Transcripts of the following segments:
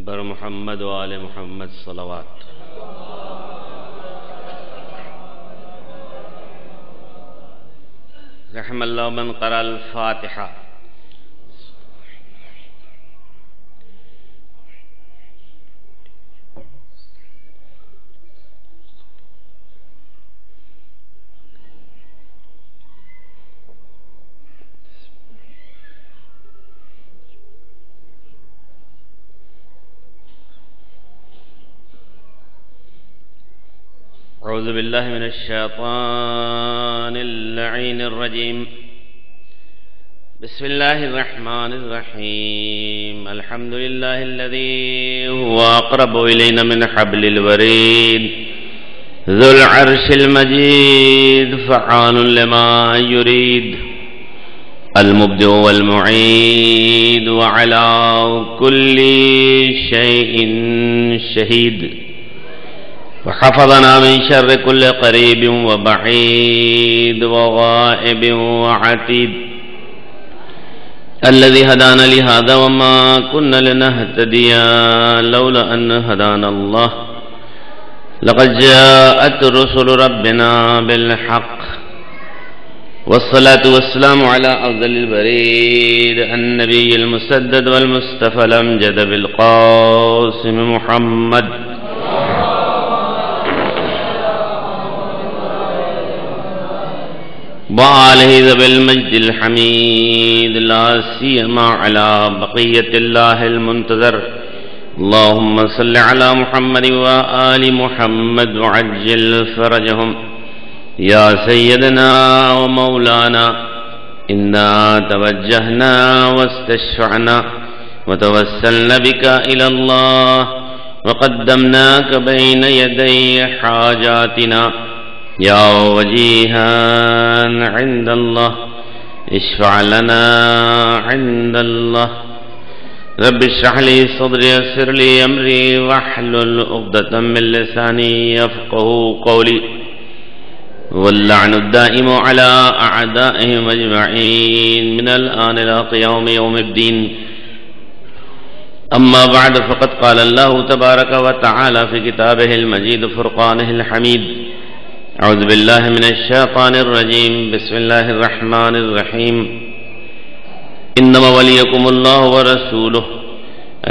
بر محمد و آل محمد صلوات. رحم اللہ من قرأ الفاتحہ. أعوذ بالله من الشيطان اللعين الرجيم. بسم الله الرحمن الرحيم. الحمد لله الذي هو أقرب إلينا من حبل الوريد ذو العرش المجيد فعال لما يريد المبدئ والمعيد وعلى كل شيء شهيد وحفظنا من شر كل قريب وبعيد وغائب وعتيد الذي هدانا لهذا وما كنا لنهتدي لولا أن هدانا الله لقد جاءت رسل ربنا بالحق والصلاة والسلام على أفضل البريد النبي المسدد والمصطفى الأمجد بالقاسم محمد وآلہ ذوی المجد الحمید لا سیما علی بقیت اللہ المنتظر. اللہم صل علی محمد وآل محمد وعجل فرجہم. یا سیدنا ومولانا انا توجہنا واستشفعنا وتوسلنا بک الی اللہ وقدمناک بین یدی حاجاتنا یا وجیہا عند اللہ اشفع لنا عند اللہ. رب اشرح لی صدری ویسر لی امری واحلل عقدۃ من لسانی یفقہوا قولی. واللعن الدائم علی اعدائہم اجمعین من الآن الی قیام یوم الدین. اما بعد فقد قال اللہ تبارک وتعالی فی کتابہ المجید فرقانہ الحمید. اعوذ باللہ من الشیطان الرجیم. بسم اللہ الرحمن الرحیم. انما ولیکم اللہ ورسولہ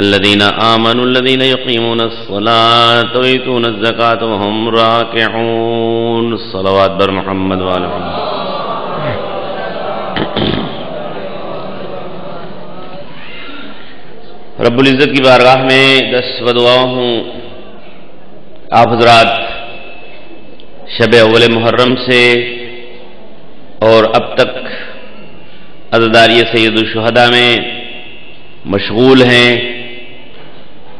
الذین آمنوا الذین یقیمون الصلاة ویؤتون الزکاة وهم راکعون. صلوات بر محمد وآل محمد. رب العزت کی بارگاہ میں دست بدعا ہوں. آپ حضرات شب اول محرم سے اور اب تک عزاداری سید الشہداء میں مشغول ہیں.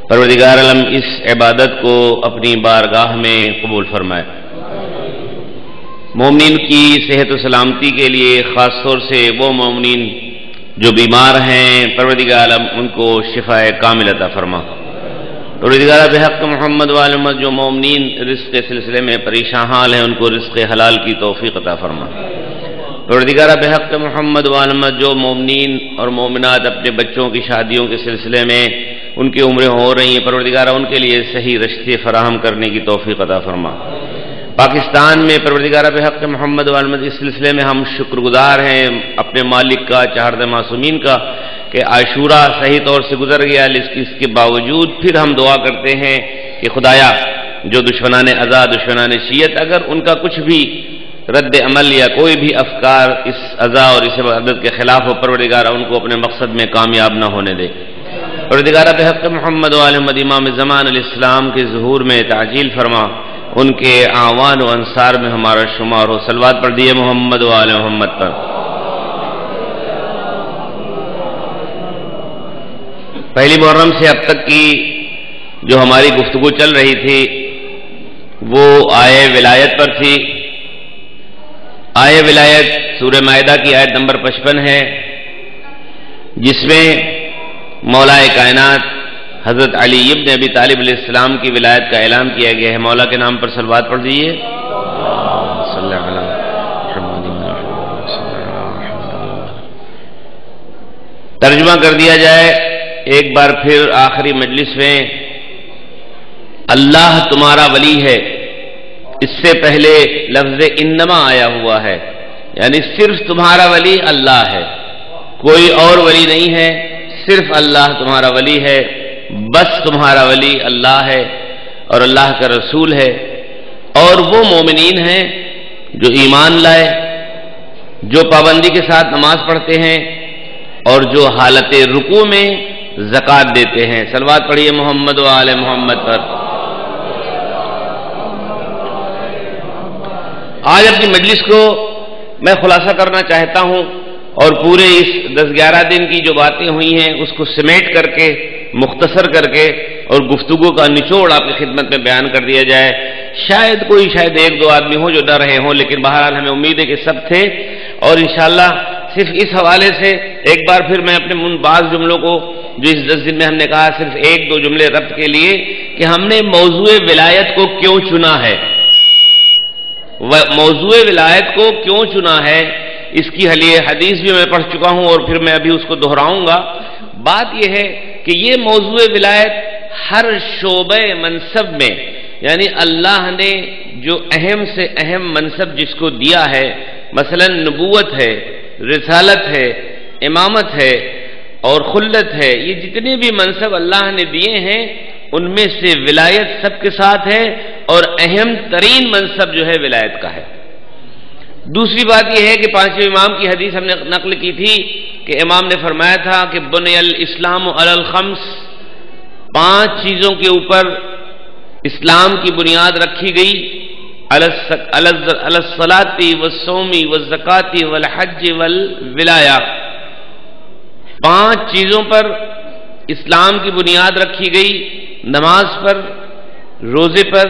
پروردگار عالم اس عبادت کو اپنی بارگاہ میں قبول فرمائے. مومنین کی صحت و سلامتی کے لیے خاص طور سے وہ مومنین جو بیمار ہیں پروردگار عالم ان کو شفاء کامل عطا فرما. پروردگار بحق محمد والمد جو مومنین رزق کے سلسلے میں پریشان حال ہیں ان کو رزق حلال کی توفیق عطا فرما. پروردگار بحق محمد والمد جو مومنین اور مومنات اپنے بچوں کی شادیوں کے سلسلے میں ان کی عمریں ہو رہی ہیں پروردگار ان کے لیے صحیح رشتے فراہم کرنے کی توفیق عطا فرما. پاکستان میں پروردگار بحق محمد والمد اس سلسلے میں ہم شکر گزار ہیں اپنے مالک کا چہارد معصومین کا کہ عاشورہ صحیح طور سے گزر گیا. اس کے باوجود پھر ہم دعا کرتے ہیں کہ خدایا جو دشمنان ازا دشمنان شیعت اگر ان کا کچھ بھی رد عمل یا کوئی بھی افکار اس ازا اور اس عبادت کے خلاف ہو پروردگار ان کو اپنے مقصد میں کامیاب نہ ہونے دے. پروردگار بحق محمد والمد امام زمان علیہ السلام کے ظہور میں تعجیل فرما. ان کے اعوان و انصار میں ہمارا شمار ہو. صلوات پڑھ دیے محمد و آل محمد پر. پہلی محرم سے اب تک کی جو ہماری گفتگو چل رہی تھی وہ آیے ولایت پر تھی. آیے ولایت سورہ مائدہ کی آیت نمبر 55 ہے جس میں مولا کائنات حضرت علی ابن ابی طالب علیہ السلام کی ولایت کا اعلان کیا گیا ہے. مولا کے نام پر صلوات پڑھ دیجیے. صلی اللہ علیہ وسلم. ترجمہ کر دیا جائے ایک بار پھر آخری مجلس میں، اللہ تمہارا ولی ہے، اس سے پہلے لفظ انما آیا ہوا ہے، یعنی صرف تمہارا ولی اللہ ہے، کوئی اور ولی نہیں ہے، صرف اللہ تمہارا ولی ہے، بس تمہارا ولی اللہ ہے اور اللہ کا رسول ہے، اور وہ مومنین ہیں جو ایمان لائے، جو پابندی کے ساتھ نماز پڑھتے ہیں اور جو حالت رکوع میں زکوٰۃ دیتے ہیں۔ صلوات پڑھیے محمد و آل محمد پر۔ آج اپنی مجلس کو میں خلاصہ کرنا چاہتا ہوں اور پورے اس 10-11 دن کی جو باتیں ہوئی ہیں اس کو سمیٹ کر کے، مختصر کر کے اور گفتگو کا نچوڑ آپ کی خدمت میں بیان کر دیا جائے۔ شاید ایک دو آدمی ہوں جو ڈر رہے ہوں، لیکن بہرحال ہمیں امید ہے کہ سب تھے، اور انشاءاللہ صرف اس حوالے سے ایک بار پھر میں اپنے بعض جملوں کو جو اس 10 دن میں ہم نے کہا، صرف 1-2 جملے ربط کے لیے کہ ہم نے موضوع ولایت کو کیوں چنا ہے، موضوع ولایت کو کیوں چنا ہے، اس کی حدیث بھی میں پڑھ چکا ہوں اور پھر میں ابھی اس کو دہراؤں گا۔ بات یہ ہے کہ یہ موضوع ولایت ہر شعبہ منصب میں، یعنی اللہ نے جو اہم سے اہم منصب جس کو دیا ہے، مثلا نبوت ہے، رسالت ہے، امامت ہے اور خلت ہے، یہ جتنے بھی منصب اللہ نے دیے ہیں ان میں سے ولایت سب کے ساتھ ہے، اور اہم ترین منصب جو ہے ولایت کا ہے۔ دوسری بات یہ ہے کہ 5ویں امام کی حدیث ہم نے نقل کی تھی کہ امام نے فرمایا تھا کہ بنی الاسلام علی الخمس، 5 چیزوں کے اوپر اسلام کی بنیاد رکھی گئی، علی الصلاۃ والصوم والزکاۃ والحج والولایہ، 5 چیزوں پر اسلام کی بنیاد رکھی گئی، نماز پر، روزے پر،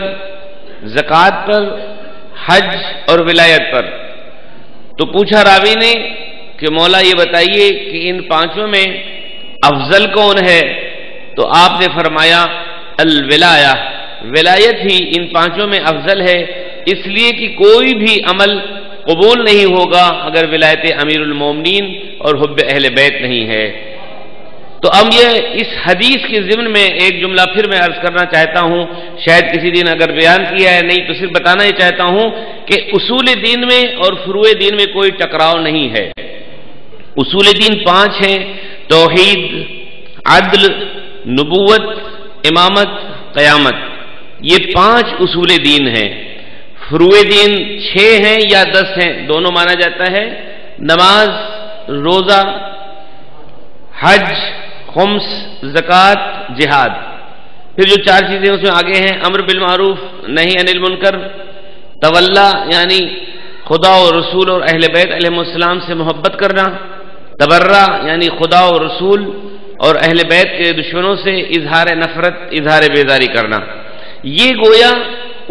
زکوٰۃ پر، حج اور ولایت پر۔ تو پوچھا راوی نے کہ مولا یہ بتائیے کہ ان 5 میں افضل کون ہے؟ تو آپ نے فرمایا الولایہ، ولایت ہی ان 5 میں افضل ہے، اس لیے کہ کوئی بھی عمل قبول نہیں ہوگا اگر ولایت امیر المومنین اور حب اہل بیت نہیں ہے۔ تو اب یہ اس حدیث کے ضمن میں ایک جملہ پھر میں عرض کرنا چاہتا ہوں، شاید کسی دن اگر بیان کیا ہے، نہیں تو صرف بتانا ہی چاہتا ہوں کہ اصول دین میں اور فروع دین میں کوئی ٹکراؤ نہیں ہے۔ اصول دین 5 ہیں: توحید، عدل، نبوت، امامت، قیامت، یہ 5 اصول دین ہیں۔ فروع دین 6 ہیں یا 10 ہیں، دونوں مانا جاتا ہے، نماز، روزہ، حج، خمس، زکوٰۃ، جہاد۔ پھر جو 4 چیزیں اس میں آگے ہیں: امر بالمعروف، نہی عن المنکر، تولا یعنی خدا و رسول اور اہل بیت علیہ السلام سے محبت کرنا، تبرہ یعنی خدا و رسول اور اہل بیت کے دشمنوں سے اظہار نفرت، اظہار بیزاری کرنا۔ یہ گویا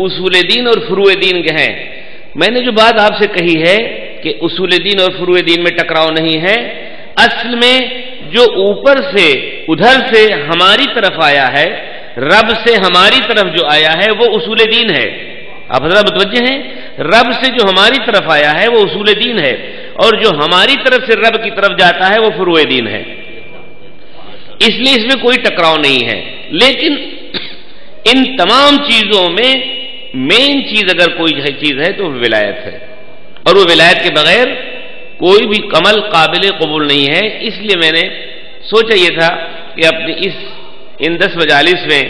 اصول دین اور فروع دین کے ہیں۔ میں نے جو بات آپ سے کہی ہے کہ اصول دین اور فروع دین میں ٹکراؤ نہیں ہے، اصل میں جو اوپر سے ادھر سے ہماری طرف آیا ہے، رب سے ہماری طرف جو آیا ہے وہ اصول دین ہے۔ آپ حضرات متوجہ ہیں؟ رب سے جو ہماری طرف آیا ہے وہ اصول دین ہے، اور جو ہماری طرف سے رب کی طرف جاتا ہے وہ فروع دین ہے، اس لیے اس میں کوئی ٹکراؤ نہیں ہے۔ لیکن ان تمام چیزوں میں مین چیز اگر کوئی چیز ہے تو ولایت ہے، اور وہ ولایت کے بغیر کوئی بھی عمل قابل قبول نہیں ہے۔ اس لیے میں نے سوچا یہ تھا کہ اپنی ان 10 مجالس میں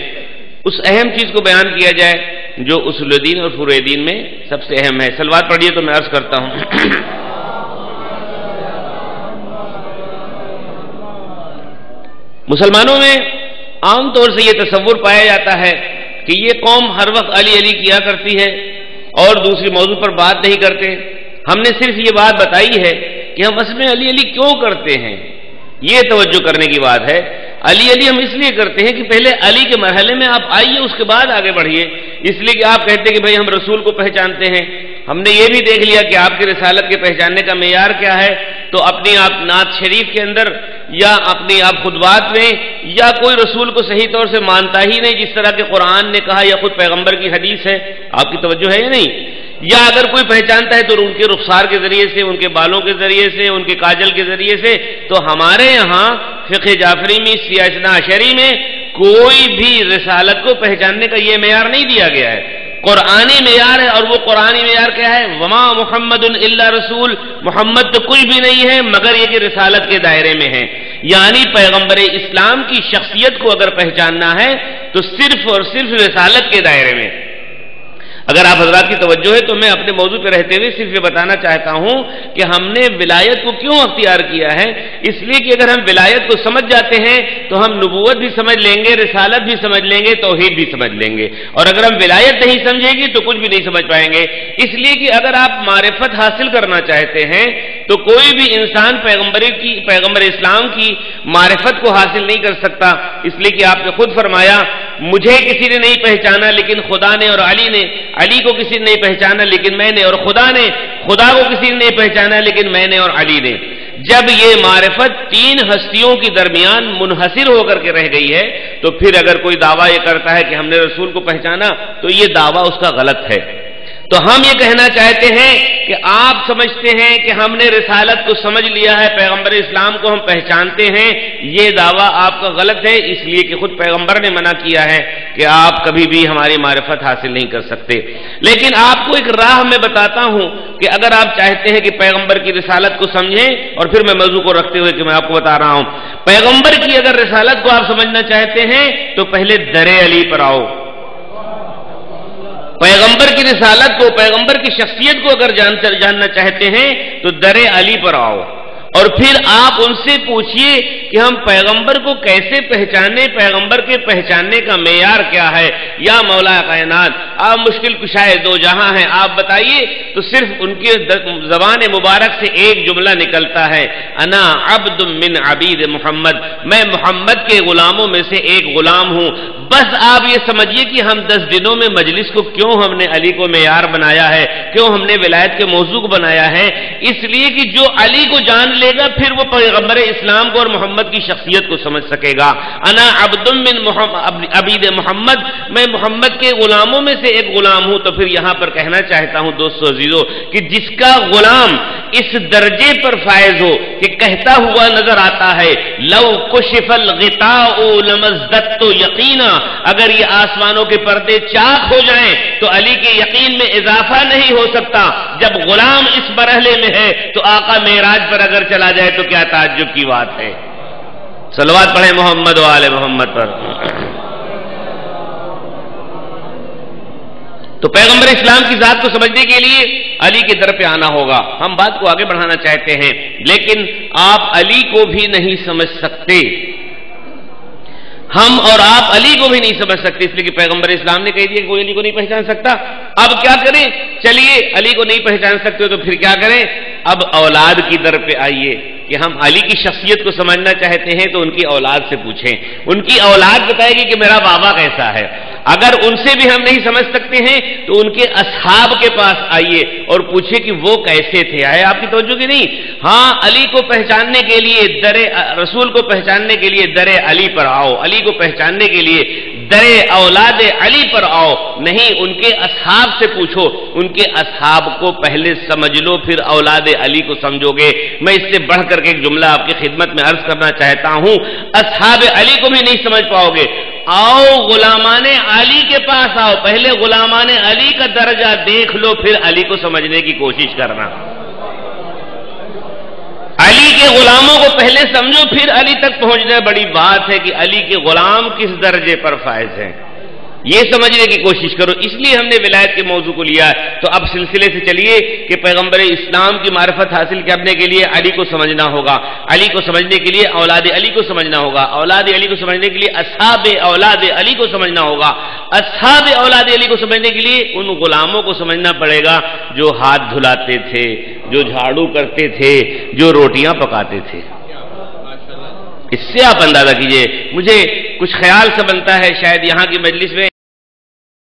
اس اہم چیز کو بیان کیا جائے جو اصول دین اور فروع دین میں سب سے اہم ہے۔ صلوات پڑھیے تو میں عرض کرتا ہوں۔ مسلمانوں میں عام طور سے یہ تصور پایا جاتا ہے کہ یہ قوم ہر وقت علی علی کیا کرتی ہے اور دوسری موضوع پر بات نہیں کرتے۔ ہم نے صرف یہ بات بتائی ہے کہ ہم اصل میں علی علی کیوں کرتے ہیں، یہ توجہ کرنے کی بات ہے۔ علی علی ہم اس لیے کرتے ہیں کہ پہلے علی کے مرحلے میں آپ آئیے، اس کے بعد آگے بڑھیے، اس لیے کہ آپ کہتے ہیں کہ بھئی ہم رسول کو پہچانتے ہیں، ہم نے یہ بھی دیکھ لیا کہ آپ کی رسالت کے پہچاننے کا معیار کیا ہے، تو اپنی آپ نعت شریف کے اندر یا اپنی آپ خطبات میں یا کوئی رسول کو صحیح طور سے مانتا ہی نہیں جس طرح کہ قرآن نے کہا یا خود پیغمبر کی حدیث ہے. آپ کی توجہ ہے یا نہیں؟ یا اگر کوئی پہچانتا ہے تو ان کے رخسار کے ذریعے سے، ان کے بالوں کے ذریعے سے، ان کے کاجل کے ذریعے سے. تو ہمارے یہاں فقہ جعفری میں، سیاہ اثنا عشری میں کوئی بھی رسالت کو پہچاننے کا یہ معیار نہیں دیا گیا ہے، قرآنی معیار ہے. اور وہ قرآنی معیار کیا ہے؟ وما محمد الا رسول، محمد تو کوئی بھی نہیں ہے مگر یہ کہ رسالت کے دائرے میں ہے. یعنی پیغمبر اسلام کی شخصیت کو اگر پہچاننا ہے تو صرف اور صرف رسالت کے دائرے میں. اگر آپ حضرات کی توجہ ہے تو میں اپنے موضوع پہ رہتے ہوئے صرف یہ بتانا چاہتا ہوں کہ ہم نے ولایت کو کیوں اختیار کیا ہے. اس لیے کہ اگر ہم ولایت کو سمجھ جاتے ہیں تو ہم نبوت بھی سمجھ لیں گے، رسالت بھی سمجھ لیں گے، توحید بھی سمجھ لیں گے. اور اگر ہم ولایت نہیں سمجھیں گے تو کچھ بھی نہیں سمجھ پائیں گے. اس لیے کہ اگر آپ معرفت حاصل کرنا چاہتے ہیں تو کوئی بھی انسان پیغمبر اسلام کی معرفت کو حاصل نہیں کر سکتا. اس لیے کہ آپ نے خود فرمایا مجھے کسی نے نہیں پہچانا لیکن خدا نے، اور علی کو کسی نے نہیں پہچانا لیکن میں نے، اور خدا کو کسی نے نہیں پہچانا لیکن میں نے اور علی نے. جب یہ معرفت تین ہستیوں کے درمیان منحصر ہو کر کے رہ گئی ہے تو پھر اگر کوئی دعویٰ یہ کرتا ہے کہ ہم نے رسول کو پہچانا تو یہ دعویٰ اس کا غلط ہے. تو ہم یہ کہنا چاہتے ہیں کہ آپ سمجھتے ہیں کہ ہم نے رسالت کو سمجھ لیا ہے، پیغمبر اسلام کو ہم پہچانتے ہیں، یہ دعویٰ آپ کا غلط ہے. اس لیے کہ خود پیغمبر نے منع کیا ہے کہ آپ کبھی بھی ہماری معرفت حاصل نہیں کر سکتے. لیکن آپ کو ایک راہ میں بتاتا ہوں کہ اگر آپ چاہتے ہیں کہ پیغمبر کی رسالت کو سمجھیں، اور پھر میں موضوع کو رکھتے ہوئے کہ میں آپ کو بتا رہا ہوں پیغمبر کی اگر رسالت کو آپ سمجھنا چاہتے ہیں تو پہلے در علی پر آؤ. پیغمبر کی رسالت کو، پیغمبر کی شخصیت کو اگر جاننا چاہتے ہیں تو در علی پر آؤ، اور پھر آپ ان سے پوچھئے کہ ہم پیغمبر کو کیسے پہچانے، پیغمبر کے پہچاننے کا معیار کیا ہے. یا مولا کائنات، آپ مشکل کشائے دو جہاں ہیں، آپ بتائیے. تو صرف ان کے زبان مبارک سے ایک جملہ نکلتا ہے، انا عبد من عبید محمد، میں محمد کے غلاموں میں سے ایک غلام ہوں. بس آپ یہ سمجھیے کہ ہم 10 دنوں میں مجلس کو کیوں ہم نے علی کو معیار بنایا ہے، کیوں ہم نے ولایت کے موضوع کو بنایا ہے. اس لیے کہ جو علی کو جان لے گا پھر وہ پیغمبر اسلام کو اور محمد کی شخصیت کو سمجھ سکے گا. انا عبد من عبید محمد، میں محمد کے غلاموں میں سے ایک غلام ہوں. تو پھر یہاں پر کہنا چاہتا ہوں دوستو عزیزو کہ جس کا غلام اس درجے پر فائز ہو کہ کہتا ہوا نظر آتا ہے لو کشف الغطاء لمزددت یقینا، اگر یہ آسمانوں کے پردے چاک ہو جائیں تو علی کے یقین میں اضافہ نہیں ہو سکتا. جب غلام اس مرحلے میں ہے تو آقا معراج پر اگر چلا جائے تو کیا تعجب کی بات ہے. صلوات پڑھیں محمد و آل محمد پر. تو پیغمبر اسلام کی ذات کو سمجھنے کے لیے علی کے در پہ آنا ہوگا. ہم بات کو آگے بڑھانا چاہتے ہیں لیکن آپ علی کو بھی نہیں سمجھ سکتے، ہم اور آپ علی کو بھی نہیں سمجھ سکتے. اس لیے کہ پیغمبر اسلام نے کہہ دیا کہ کوئی علی کو نہیں پہچان سکتا. اب کیا کریں؟ چلیے علی کو نہیں پہچان سکتے تو پھر کیا کریں؟ اب اولاد کی در پہ آئیے کہ ہم علی کی شخصیت کو سمجھنا چاہتے ہیں تو ان کی اولاد سے پوچھیں. ان کی اولاد بتائے گی کہ میرا بابا کیسا ہے. اگر ان سے بھی ہم نہیں سمجھ سکتے ہیں تو ان کے اصحاب کے پاس آئیے اور پوچھیں کہ وہ کیسے تھے. آئے آپ کی توجہ کی نہیں؟ ہاں، علی کو پہچاننے کے لیے رسول کو پہچاننے کے لیے در علی پر آؤ، علی کو پہچاننے کے لیے در اولاد علی پر آؤ. نہیں، ان کے اصحاب سے پوچھو، ان کے اصحاب کو پہلے سمجھ لو پھر اولاد علی کو سمجھو گے. میں اس سے بڑھ کر کے ایک جملہ آپ کی خدمت میں عرض کرنا چاہتا ہوں، اصحاب علی کو بھی نہیں سمجھ پاؤ گے. آؤ غلامان علی کے پاس آؤ، پہلے غلامان علی کا درجہ دیکھ لو پھر علی کو سمجھنے کی کوشش کرنا. علی کے غلاموں کو پہلے سمجھو پھر علی تک پہنچنا. بڑی بات ہے کہ علی کے غلام کس درجے پر فائز ہیں، یہ سمجھنے کی کوشش کرو. اس لیے ہم نے ولایت کے موضوع کو لیا. تو اب سلسلے سے چلیے کہ پیغمبر اسلام کی معرفت حاصل کرنے کے لیے علی کو سمجھنا ہوگا، علی کو سمجھنے کے لیے اولاد علی کو سمجھنا ہوگا، اولاد علی کو سمجھنے کے لیے اصحاب اولاد علی کو سمجھنا ہوگا، اصحاب اولاد علی کو سمجھنے کے لیے ان غلاموں کو سمجھنا پڑے گا جو ہاتھ دھلاتے تھے، جو جھاڑو کرتے تھے، جو روٹیاں پکاتے تھے. اس سے آپ اندازہ کیجئے. مجھے کچھ خیال سے بنتا ہے شاید یہاں کی مجلس میں